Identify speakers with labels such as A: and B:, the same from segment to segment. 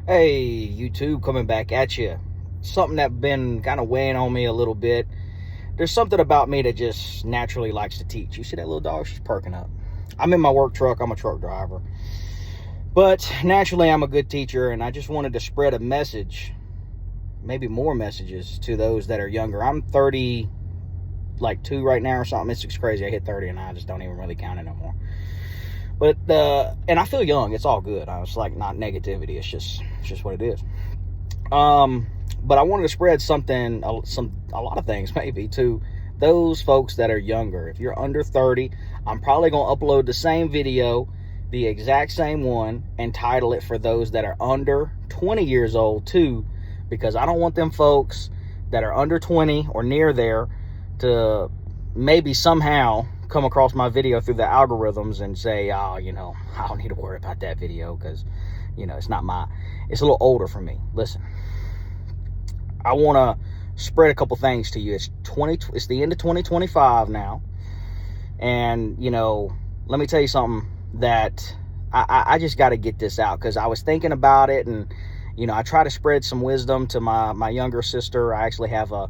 A: Hey, YouTube, coming back at you. Something that's been kind of weighing on me a little bit. There's something about me that just naturally likes to teach. You see that little dog? She's perking up. I'm in my work truck. I'm a truck driver. But naturally, I'm a good teacher, and I just wanted to spread a message, maybe more messages, to those that are younger. I'm 30, like 2 right now or something. It's crazy. I hit 30, and I just don't even really count it no more. But and I feel young. It's all good. It's like not negativity. It's just what it is. But I wanted to spread a lot of things maybe to those folks that are younger. If you're under 30, I'm probably going to upload the same video, the exact same one, and title it for those that are under 20 years old too, because I don't want them folks that are under 20 or near there to maybe somehow come across my video through the algorithms and say, oh, I don't need to worry about that video because, it's a little older for me. Listen, I want to spread a couple things to you. It's the end of 2025 now. And, let me tell you something that I just got to get this out because I was thinking about it, and, I try to spread some wisdom to my younger sister. I actually have a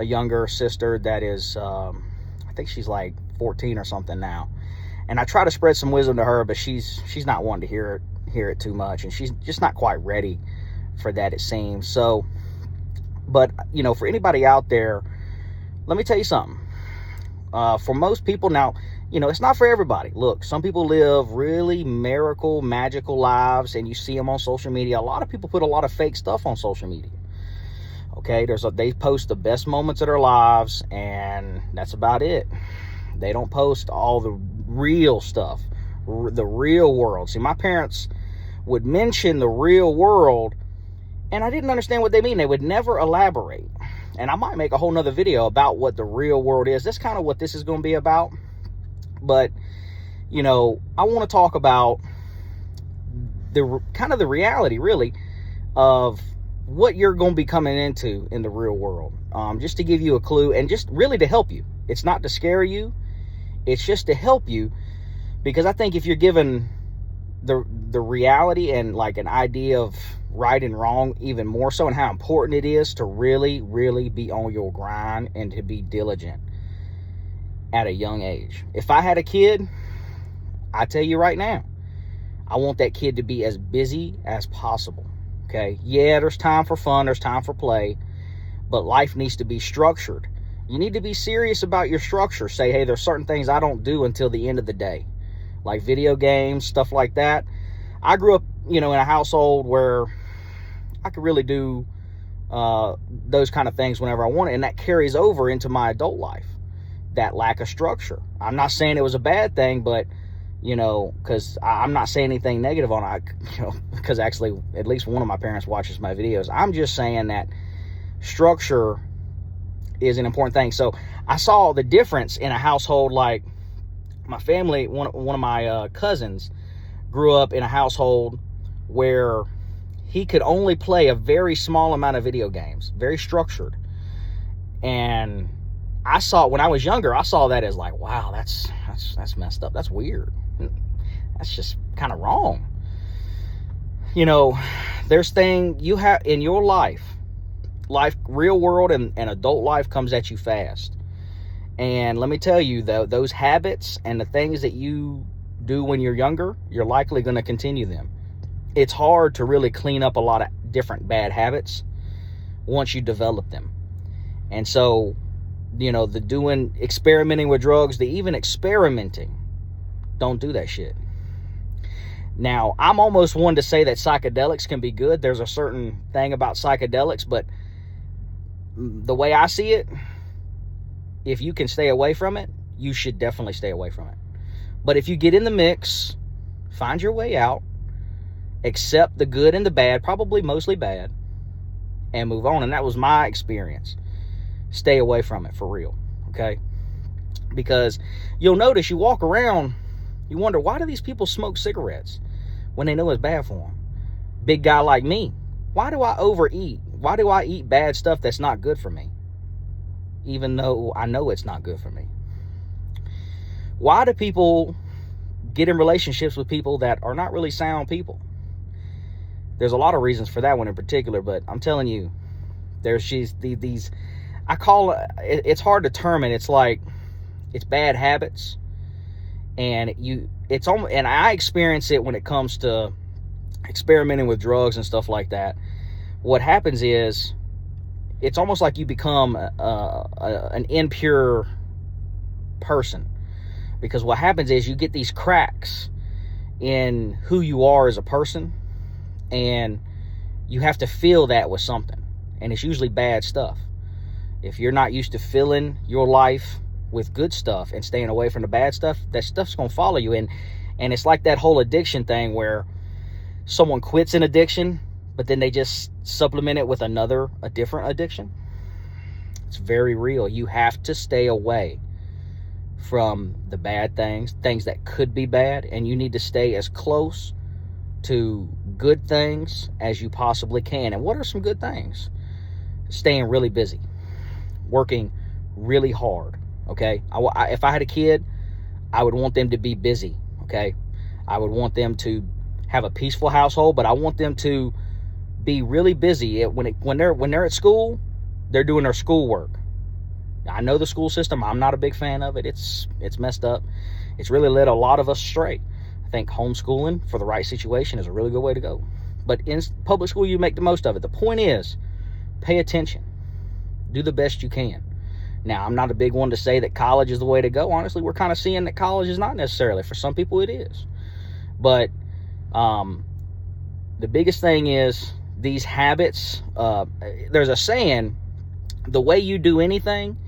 A: younger sister that is, I think she's like 14 or something now. And I try to spread some wisdom to her, but she's not wanting to hear it too much. And she's just not quite ready for that, it seems. So, but, for anybody out there, let me tell you something. For most people now, it's not for everybody. Look, some people live really magical lives, and you see them on social media. A lot of people put a lot of fake stuff on social media. Okay, they post the best moments of their lives, and that's about it. They don't post all the real stuff, the real world. See, my parents would mention the real world, and I didn't understand what they mean. They would never elaborate. And I might make a whole nother video about what the real world is. That's kind of what this is going to be about. But, I want to talk about the reality, really, of what you're going to be coming into in the real world. Just to give you a clue, and just really to help you. It's not to scare you. It's just to help you, because I think if you're given the reality and like an idea of right and wrong, even more so, and how important it is to really, really be on your grind and to be diligent at a young age. If I had a kid, I tell you right now, I want that kid to be as busy as possible. Okay, yeah, there's time for fun, there's time for play, but life needs to be structured. You need to be serious about your structure. Say, hey, there's certain things I don't do until the end of the day, like video games, stuff like that. I grew up, in a household where I could really do those kind of things whenever I wanted, and that carries over into my adult life, that lack of structure. I'm not saying it was a bad thing, but because I'm not saying anything negative on it, because actually at least one of my parents watches my videos. I'm just saying that structure is an important thing. So I saw the difference in a household like my family. One of my cousins grew up in a household where he could only play a very small amount of video games, very structured. And I saw, when I was younger, I saw that as like, wow, that's messed up. That's weird. That's just kind of wrong. There's things you have in your life, real world and adult life comes at you fast. And let me tell you, though, those habits and the things that you do when you're younger, you're likely going to continue them. It's hard to really clean up a lot of different bad habits once you develop them. And so, experimenting with drugs, even experimenting, don't do that shit. Now, I'm almost one to say that psychedelics can be good. There's a certain thing about psychedelics, but the way I see it, if you can stay away from it, you should definitely stay away from it. But if you get in the mix, find your way out, accept the good and the bad, probably mostly bad, and move on. And that was my experience. Stay away from it for real, okay? Because you'll notice you walk around, you wonder, why do these people smoke cigarettes when they know it's bad for them? Big guy like me, why do I overeat? Why do I eat bad stuff that's not good for me, even though I know it's not good for me? Why do people get in relationships with people that are not really sound people? There's a lot of reasons for that one in particular, but I'm telling you, there's these, I call it, it's hard to determine. It's like, it's bad habits, and it's almost, and I experience it when it comes to experimenting with drugs and stuff like that. What happens is, it's almost like you become an impure person, because what happens is you get these cracks in who you are as a person, and you have to fill that with something, and it's usually bad stuff. If you're not used to filling your life with good stuff and staying away from the bad stuff, that stuff's gonna follow you. And it's like that whole addiction thing where someone quits an addiction, but then they just supplement it with a different addiction. It's very real. You have to stay away from the bad things that could be bad, and you need to stay as close to good things as you possibly can. And what are some good things? Staying really busy, working really hard, okay? If I had a kid, I would want them to be busy, okay? I would want them to have a peaceful household, but I want them to be really busy. When they're at school, they're doing their schoolwork. I know the school system, I'm not a big fan of it. It's messed up. It's really led a lot of us astray. I think homeschooling for the right situation is a really good way to go. But in public school, you make the most of it. The point is, pay attention. Do the best you can. Now, I'm not a big one to say that college is the way to go. Honestly, we're kind of seeing that college is not necessarily. For some people, it is. But the biggest thing is these habits. There's a saying, the way you do anything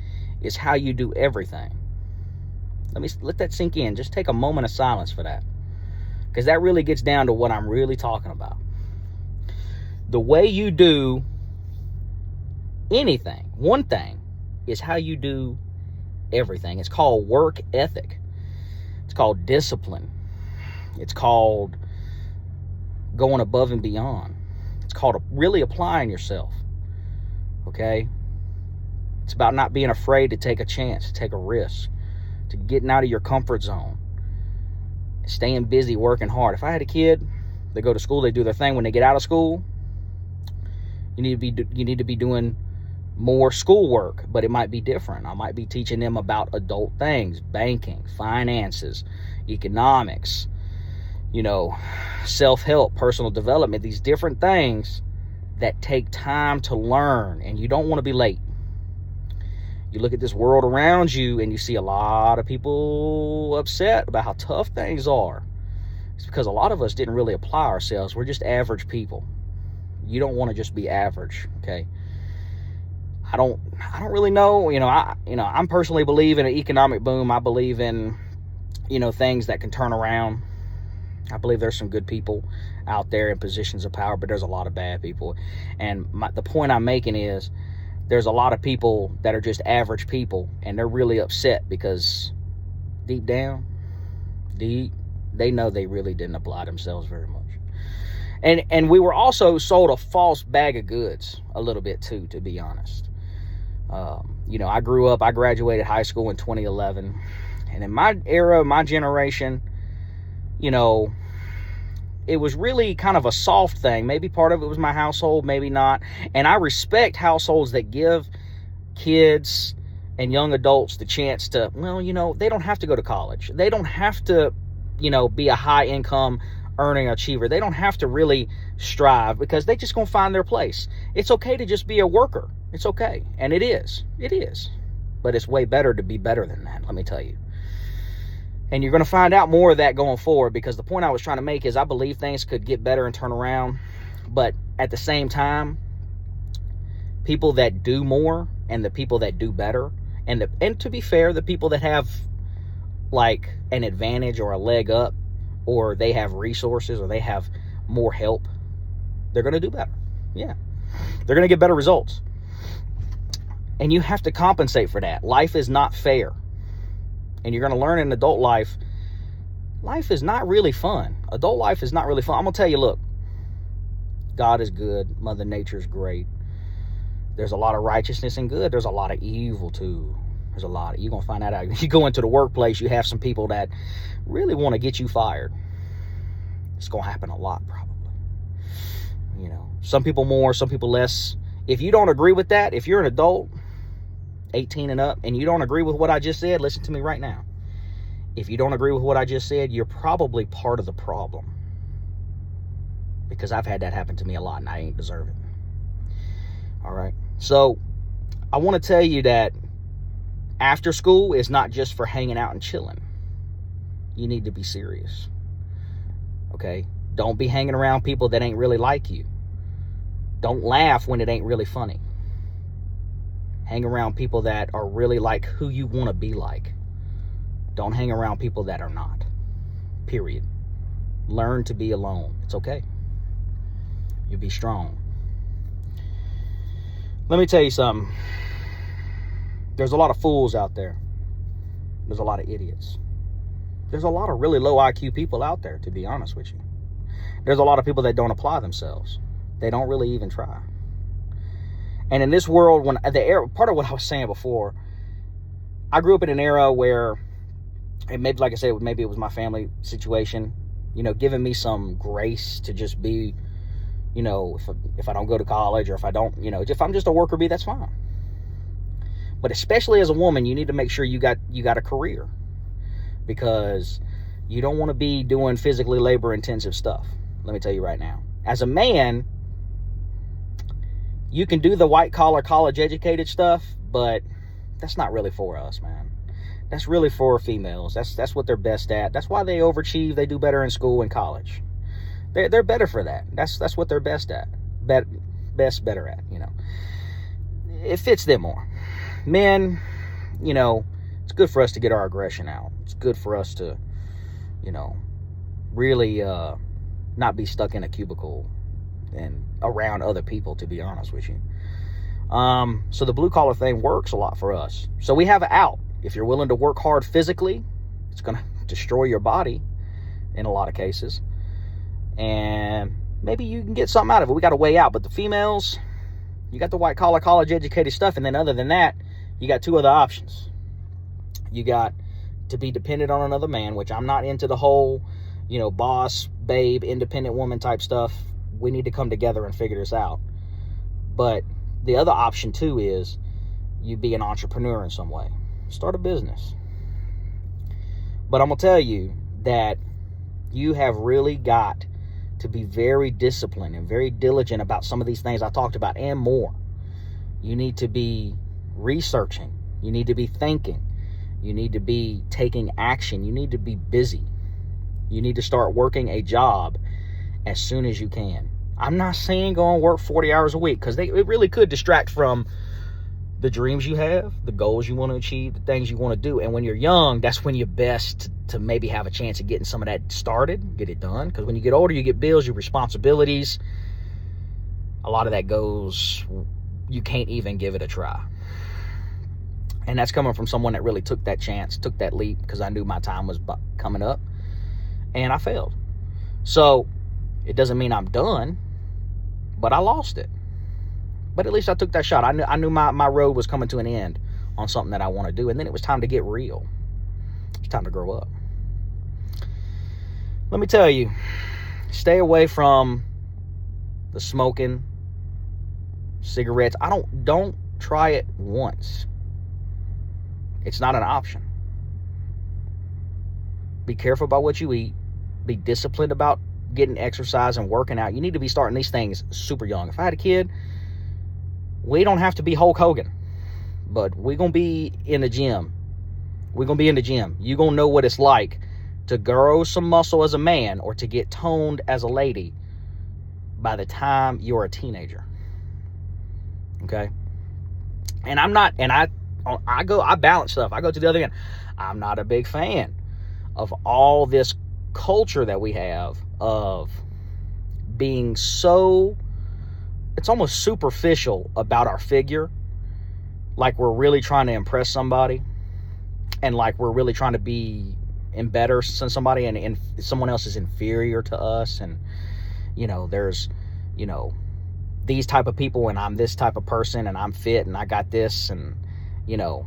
A: is how you do everything. Let that sink in. Just take a moment of silence for that, because that really gets down to what I'm really talking about. The way you do anything, one thing, is how you do everything. It's called work ethic. It's called discipline. It's called going above and beyond. It's called really applying yourself. Okay? It's about not being afraid to take a chance, to take a risk, to getting out of your comfort zone, staying busy, working hard. If I had a kid, they go to school, they do their thing. When they get out of school, you need to be doing more schoolwork, but it might be different. I might be teaching them about adult things, banking, finances, economics, self-help, personal development, these different things that take time to learn, and you don't want to be late. You look at this world around you and you see a lot of people upset about how tough things are. It's because a lot of us didn't really apply ourselves. We're just average people. You don't want to just be average, okay? I don't really know. I'm personally believe in an economic boom. I believe in, things that can turn around. I believe there's some good people out there in positions of power, but there's a lot of bad people. And the point I'm making is, there's a lot of people that are just average people, and they're really upset because deep down, they know they really didn't apply themselves very much. And we were also sold a false bag of goods a little bit too, to be honest. I graduated high school in 2011, and in my era, my generation, it was really kind of a soft thing. Maybe part of it was my household, maybe not. And I respect households that give kids and young adults the chance to, they don't have to go to college. They don't have to, be a high income earning achiever. They don't have to really strive, because they just gonna find their place. It's okay to just be a worker. It's okay. And it is. But it's way better to be better than that, let me tell you. And you're going to find out more of that going forward, because the point I was trying to make is I believe things could get better and turn around. But at the same time, people that do more and the people that do better, and to be fair, the people that have like an advantage or a leg up, or they have resources, or they have more help, they're going to do better. Yeah. They're going to get better results. And you have to compensate for that. Life is not fair. And you're going to learn in adult life, life is not really fun. Adult life is not really fun. I'm going to tell you, look, God is good. Mother Nature is great. There's a lot of righteousness and good. There's a lot of evil too. You're going to find that out. You go into the workplace, you have some people that really want to get you fired. It's going to happen a lot, probably. Some people more, some people less. If you don't agree with that, if you're an adult, 18 and up, and you don't agree with what I just said, listen to me right now. If you don't agree with what I just said, you're probably part of the problem. Because I've had that happen to me a lot, and I ain't deserve it. All right. So I want to tell you that after school is not just for hanging out and chilling. You need to be serious. Okay? Don't be hanging around people that ain't really like you. Don't laugh when it ain't really funny. Hang around people that are really like who you want to be like. Don't hang around people that are not. Period. Learn to be alone. It's okay. You be strong. Let me tell you something. There's a lot of fools out there. There's a lot of idiots. There's a lot of really low IQ people out there, to be honest with you. There's a lot of people that don't apply themselves. They don't really even try. And in this world, when the era, part of what I was saying before, I grew up in an era where, and maybe, like I said, maybe it was my family situation, you know, giving me some grace to just be, you know, if I don't go to college, or if I don't, you know, if I'm just a worker bee, that's fine. But especially as a woman, you need to make sure you got a career, because you don't want to be doing physically labor intensive stuff. Let me tell you right now. As a man, you can do the white collar college educated stuff, but that's not really for us, man. That's really for females. That's what they're best at. That's why they overachieve. They do better in school and college. They're better for that. That's what they're best at. Better at, you know. It fits them more. Men, you know, it's good for us to get our aggression out. It's good for us to, you know, really not be stuck in a cubicle and around other people, to be honest with you. So the blue collar thing works a lot for us. So we have an out. If you're willing to work hard physically, it's going to destroy your body in a lot of cases. And maybe you can get something out of it. We got a way out. But the females, you got the white collar college educated stuff. And then other than that, you got two other options. You got to be dependent on another man, which I'm not into the whole, you know, boss, babe, independent woman type stuff. We need to come together and figure this out. But the other option too is you be an entrepreneur in some way. Start a business. But I'm going to tell you that you have really got to be very disciplined and very diligent about some of these things I talked about and more. You need to be researching. You need to be thinking. You need to be taking action. You need to be busy. You need to start working a job as soon as you can. I'm not saying go and work 40 hours a week, because it really could distract from the dreams you have, the goals you want to achieve, the things you want to do. And when you're young, that's when you're best to maybe have a chance of getting some of that started, get it done. Because when you get older, you get bills, your responsibilities. A lot of that goes, you can't even give it a try. And that's coming from someone that really took that chance, took that leap, because I knew my time was coming up. And I failed. So it doesn't mean I'm done, but I lost it. But at least I took that shot. I knew my road was coming to an end on something that I want to do. And then it was time to get real. It's time to grow up. Let me tell you, stay away from the smoking, cigarettes. Don't try it once. It's not an option. Be careful about what you eat. Be disciplined about getting exercise and working out. You need to be starting these things super young. If I had a kid, we don't have to be Hulk Hogan, but we're going to be in the gym. We're going to be in the gym. You're going to know what it's like to grow some muscle as a man or to get toned as a lady by the time you're a teenager. Okay? And I'm not, and I balance stuff. I go to the other end. I'm not a big fan of all this culture that we have of being so, it's almost superficial about our figure. Like we're really trying to impress somebody, and like we're really trying to be and better than somebody, and someone else is inferior to us. And, you know, there's, you know, these type of people, and I'm this type of person, and I'm fit, and I got this, and, you know,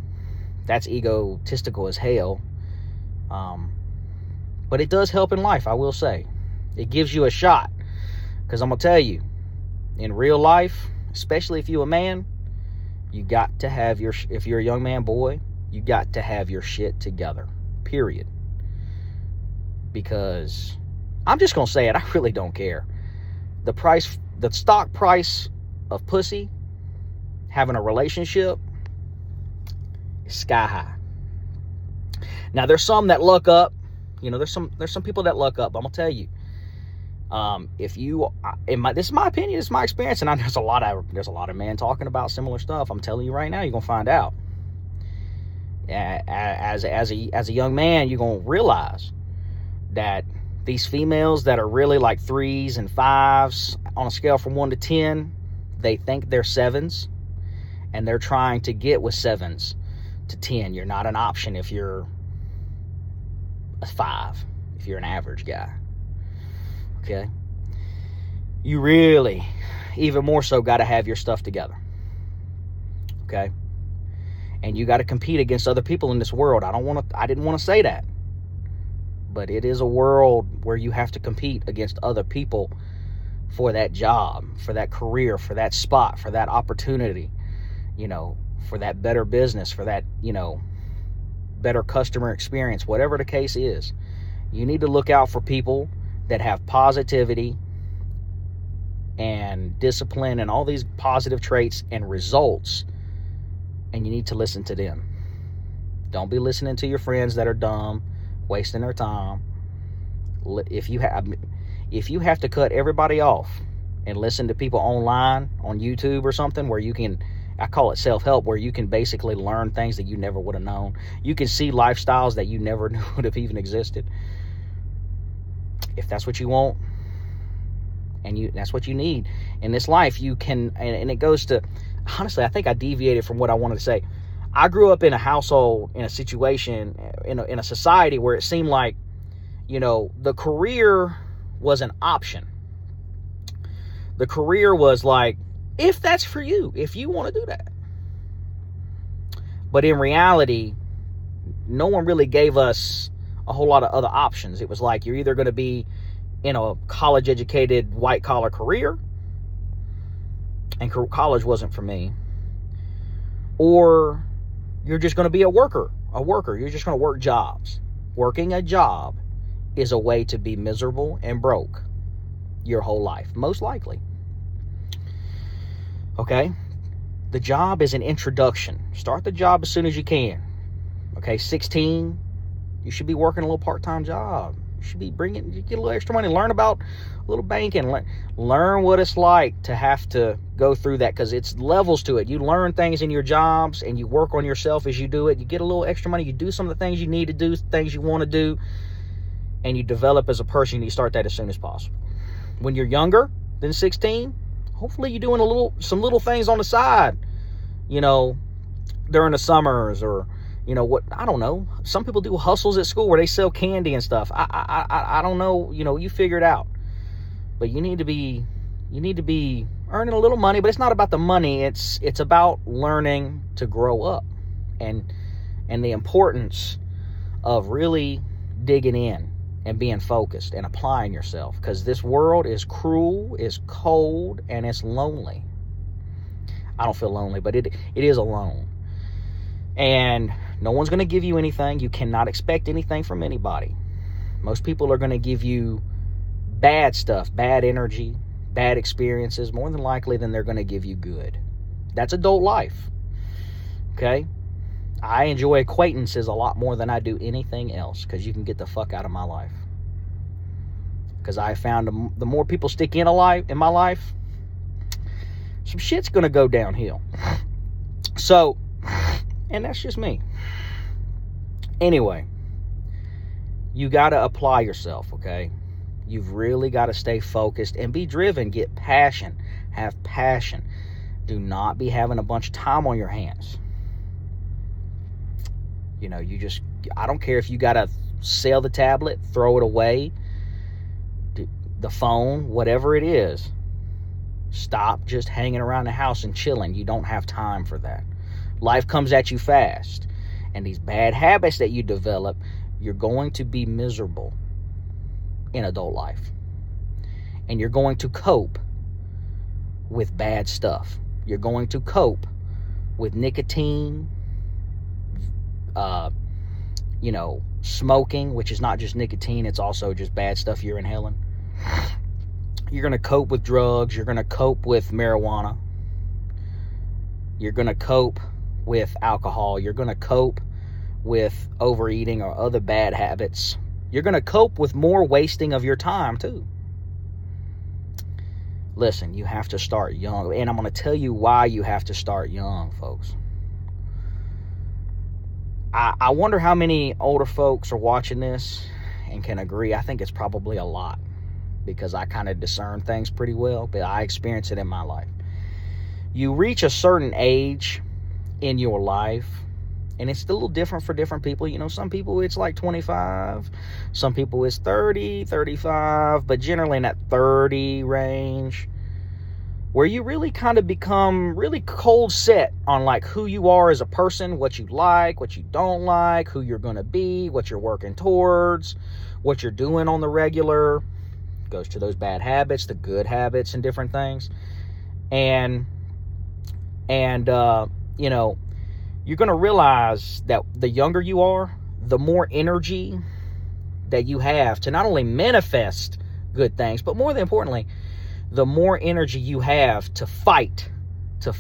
A: that's egotistical as hell. But it does help in life, I will say. It gives you a shot. Because I'm going to tell you, in real life, especially if you're a man, you got to have if you're a young man, boy, you got to have your shit together, period. Because I'm just going to say it, I really don't care. The stock price of pussy, having a relationship, is sky high. Now, there's some that luck up. There's some people that luck up. I'm going to tell you. This is my opinion, this is my experience, and there's a lot of men talking about similar stuff. I'm telling you right now, you're gonna find out. As a young man, you're gonna realize that these females that are really like 3s and 5s on a scale from 1 to 10, they think they're 7s, and they're trying to get with 7s to 10. You're not an option if you're a 5, if you're an average guy. Okay, you really, even more so, got to have your stuff together. Okay, and you got to compete against other people in this world. I didn't want to say that, but it is a world where you have to compete against other people for that job, for that career, for that spot, for that opportunity, for that better business, for that, better customer experience, whatever the case is. You need to look out for people that have positivity and discipline and all these positive traits and results, and you need to listen to them. Don't be listening to your friends that are dumb, wasting their time. If you have to cut everybody off and listen to people online on YouTube or something where you can, I call it self-help, where you can basically learn things that you never would have known. You can see lifestyles that you never knew would have even existed. If that's what you want, and that's what you need in this life, you can, and it goes to, honestly, I think I deviated from what I wanted to say. I grew up in a household, in a situation, in a society where it seemed like, the career was an option. The career was like, if that's for you, if you want to do that. But in reality, no one really gave us a whole lot of other options. It was like, you're either going to be in a college-educated white-collar career, and college wasn't for me, or you're just going to be a worker. You're just going to work jobs. Working a job is a way to be miserable and broke your whole life, most likely. Okay? The job is an introduction. Start the job as soon as you can. Okay, 16, you should be working a little part-time job. You should be you get a little extra money, learn about a little banking, learn what it's like to have to go through that, because it's levels to it. You learn things in your jobs, and you work on yourself as you do it. You get a little extra money, you do some of the things you need to do, things you want to do, and you develop as a person. You start that as soon as possible. When you're younger than 16, hopefully you're doing some little things on the side, during the summers, or what, I don't know. Some people do hustles at school where they sell candy and stuff. I don't know. You figure it out. But you need to be earning a little money. But it's not about the money. It's about learning to grow up, and the importance of really digging in and being focused and applying yourself. Because this world is cruel, is cold, and it's lonely. I don't feel lonely, but it is alone. And no one's going to give you anything. You cannot expect anything from anybody. Most people are going to give you bad stuff, bad energy, bad experiences, more than likely than they're going to give you good. That's adult life. Okay? I enjoy acquaintances a lot more than I do anything else, because you can get the fuck out of my life. Because I found the more people stick in my life, some shit's going to go downhill. So, and that's just me. Anyway, you got to apply yourself, okay? You've really got to stay focused and be driven. Get passion. Have passion. Do not be having a bunch of time on your hands. I don't care if you got to sell the tablet, throw it away, the phone, whatever it is. Stop just hanging around the house and chilling. You don't have time for that. Life comes at you fast. And these bad habits that you develop, you're going to be miserable in adult life. And you're going to cope with bad stuff. You're going to cope with nicotine, smoking, which is not just nicotine, it's also just bad stuff you're inhaling. You're going to cope with drugs. You're going to cope with marijuana. You're going to cope with alcohol. You're going to cope with overeating or other bad habits. You're going to cope with more wasting of your time too. Listen, you have to start young. And I'm going to tell you why you have to start young, folks. I wonder how many older folks are watching this and can agree. I think it's probably a lot, because I kind of discern things pretty well, but I experience it in my life. You reach a certain age in your life, and it's a little different for different people. Some people it's like 25, some people it's 30, 35, but generally in that 30 range, where you really kind of become really cold set on like who you are as a person, what you like, what you don't like, who you're going to be, what you're working towards, what you're doing on the regular. Goes to those bad habits, the good habits, and different things. And you're going to realize that the younger you are, the more energy that you have to not only manifest good things, but more than importantly, the more energy you have to fight, to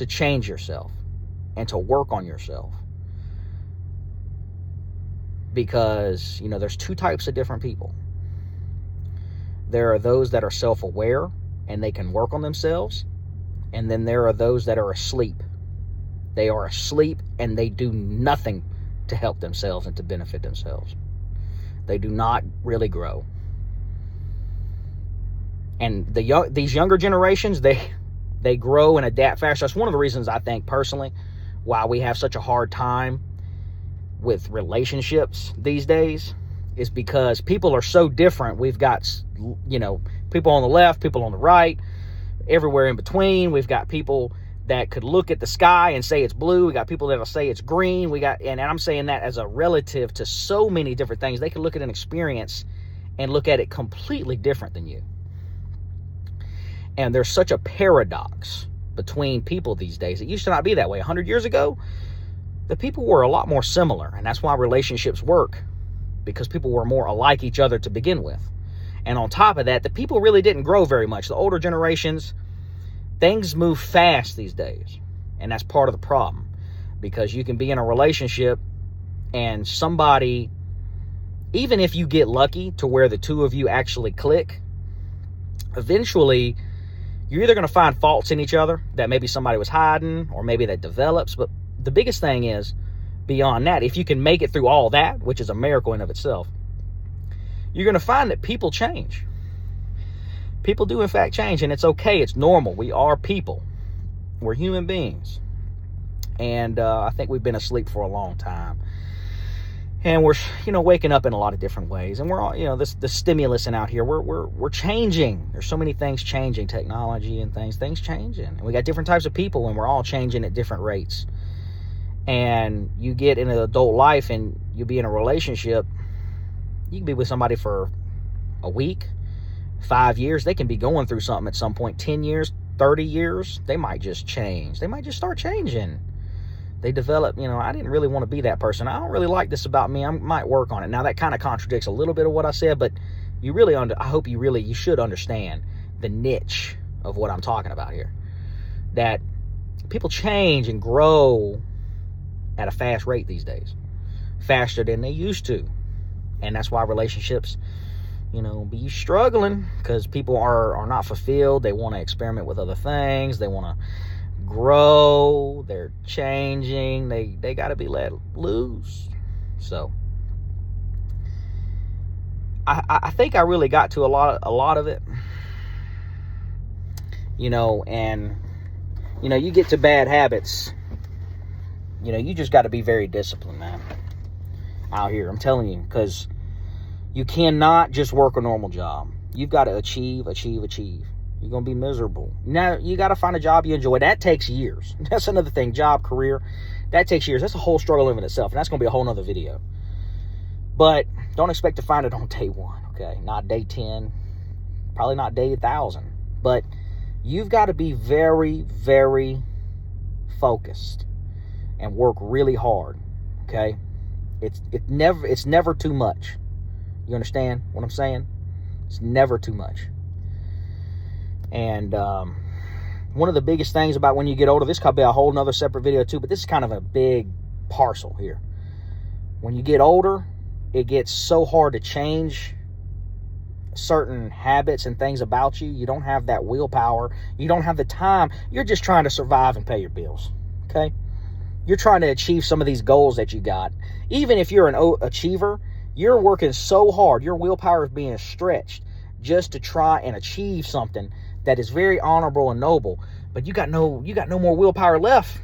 A: change yourself and to work on yourself. Because, there's two types of different people. There are those that are self-aware and they can work on themselves. And then there are those that are asleep. They are asleep and they do nothing to help themselves and to benefit themselves. They do not really grow. And these younger generations, they grow and adapt faster. That's one of the reasons I think personally why we have such a hard time with relationships these days, is because people are so different. We've got, people on the left, people on the right, everywhere in between. We've got people that could look at the sky and say it's blue. We got people that'll say it's green. And I'm saying that as a relative to so many different things. They can look at an experience and look at it completely different than you. And there's such a paradox between people these days. It used to not be that way. 100 years ago, the people were a lot more similar. And that's why relationships work, because people were more alike each other to begin with. And on top of that, the people really didn't grow very much. The older generations, things move fast these days. And that's part of the problem. Because you can be in a relationship and somebody, even if you get lucky to where the two of you actually click, eventually you're either going to find faults in each other that maybe somebody was hiding, or maybe that develops. But the biggest thing is, beyond that, if you can make it through all that, which is a miracle in of itself, you're going to find that people change. People do, in fact, change, and it's okay. It's normal. We are people. We're human beings. And I think we've been asleep for a long time. And we're, waking up in a lot of different ways. And we're all, the stimulus out here, we're changing. There's so many things changing, technology and things changing. And we got different types of people, and we're all changing at different rates. And you get into adult life and you be in a relationship, you can be with somebody for a week, 5 years. They can be going through something at some point. 10 years, 30 years, they might just change. They might just start changing. They develop, I didn't really want to be that person. I don't really like this about me. I might work on it. Now, that kind of contradicts a little bit of what I said, but I hope you should understand the niche of what I'm talking about here. That people change and grow at a fast rate these days. Faster than they used to. And that's why relationships, be struggling, because people are not fulfilled. They want to experiment with other things. They want to grow. They're changing. They got to be let loose. So I think I really got to a lot of it. And you get to bad habits. You just got to be very disciplined, man, out here. I'm telling you, because you cannot just work a normal job. You've got to achieve. You're going to be miserable. Now, you got to find a job you enjoy. That takes years. That's another thing. Job, career, that takes years. That's a whole struggle in itself, and that's going to be a whole nother video. But don't expect to find it on day one, okay? Not day 10. Probably not day 1,000. But you've got to be very, very focused and work really hard, okay? It's never too much. You understand what I'm saying? It's never too much. And one of the biggest things about when you get older, this could be a whole nother separate video too, but this is kind of a big parcel here. When you get older, it gets so hard to change certain habits and things about you. You don't have that willpower. You don't have the time. You're just trying to survive and pay your bills, okay? You're trying to achieve some of these goals that you got. Even if you're an achiever, you're working so hard. Your willpower is being stretched just to try and achieve something that is very honorable and noble. But you got no more willpower left,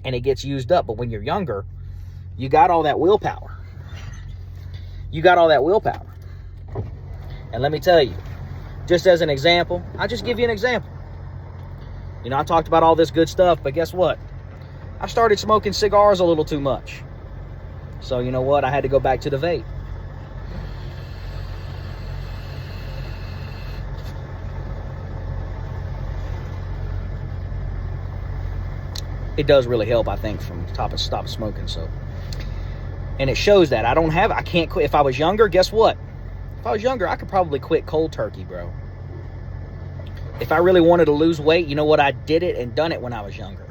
A: and it gets used up. But when you're younger, you got all that willpower. You got all that willpower. And let me tell you, just as an example, I'll just give you an example. You know, I talked about all this good stuff, but guess what? I started smoking cigars a little too much. So you know what? I had to go back to the vape. It does really help, I think, from stop smoking. So, and it shows that I can't quit. If I was younger, guess what? If I was younger, I could probably quit cold turkey, bro. If I really wanted to lose weight, you know what? I did it and done it when I was younger.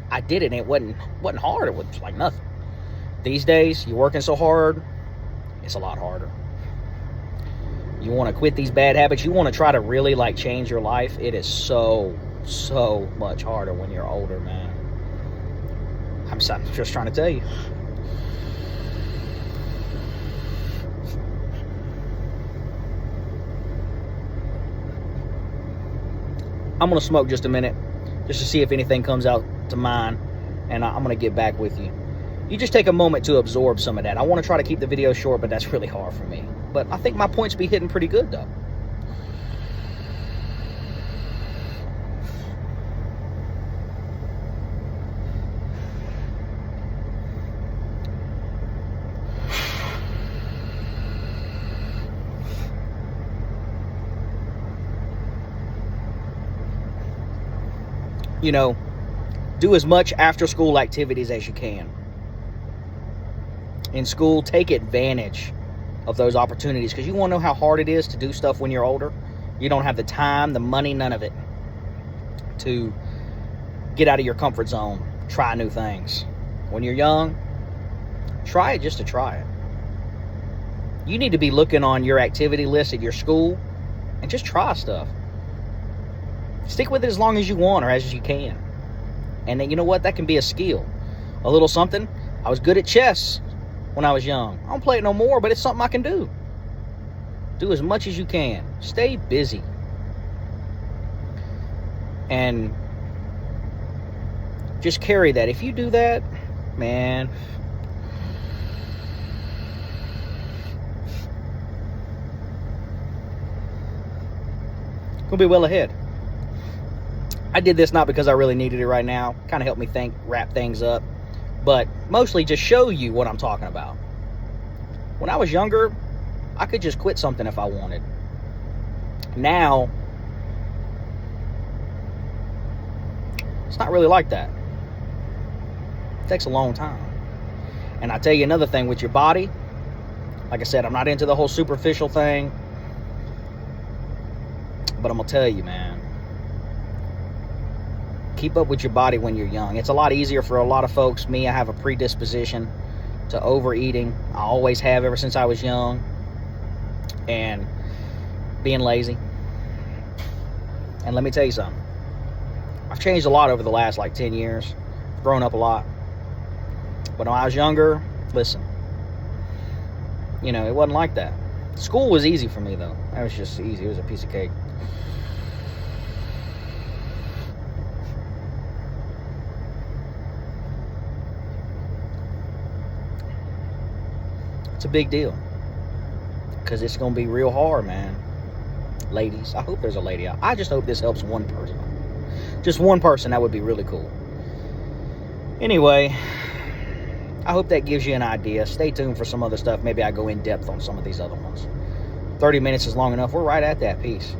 A: I did it, and it wasn't hard. It was like nothing. These days, you're working so hard, it's a lot harder. You want to quit these bad habits. You want to try to really like change your life. It is so much harder when you're older, man. I'm just trying to tell you. I'm going to smoke just a minute, just to see if anything comes out to mind, and I'm going to get back with you. You just take a moment to absorb some of that. I want to try to keep the video short, but that's really hard for me. But I think my points be hitting pretty good, though. You know, do as much after-school activities as you can. In school, take advantage of those opportunities, because you want to know how hard it is to do stuff when you're older. You don't have the time, the money, none of it, to get out of your comfort zone, try new things. When you're young, try it just to try it. You need to be looking on your activity list at your school and just try stuff. Stick with it as long as you want or as you can. And then, you know what? That can be a skill. A little something. I was good at chess when I was young. I don't play it no more, but it's something I can do. Do as much as you can. Stay busy. And just carry that. If you do that, man, gonna be well ahead. I did this not because I really needed it right now. Kind of helped me think, wrap things up. But mostly just show you what I'm talking about. When I was younger, I could just quit something if I wanted. Now, it's not really like that. It takes a long time. And I tell you another thing with your body. Like I said, I'm not into the whole superficial thing. But I'm going to tell you, man. Keep up with your body when you're young. It's a lot easier for a lot of folks. Me, I have a predisposition to overeating. I always have ever since I was young. And being lazy. And let me tell you something. I've changed a lot over the last 10 years. I've grown up a lot. But when I was younger, listen. You know, it wasn't like that. School was easy for me, though. That was just easy. It was a piece of cake. It's a big deal, because it's going to be real hard, man. Ladies, I hope there's a lady out. I just hope this helps one person. Just one person, that would be really cool. Anyway, I hope that gives you an idea. Stay tuned for some other stuff. Maybe I go in depth on some of these other ones. 30 minutes is long enough. We're right at that. Peace.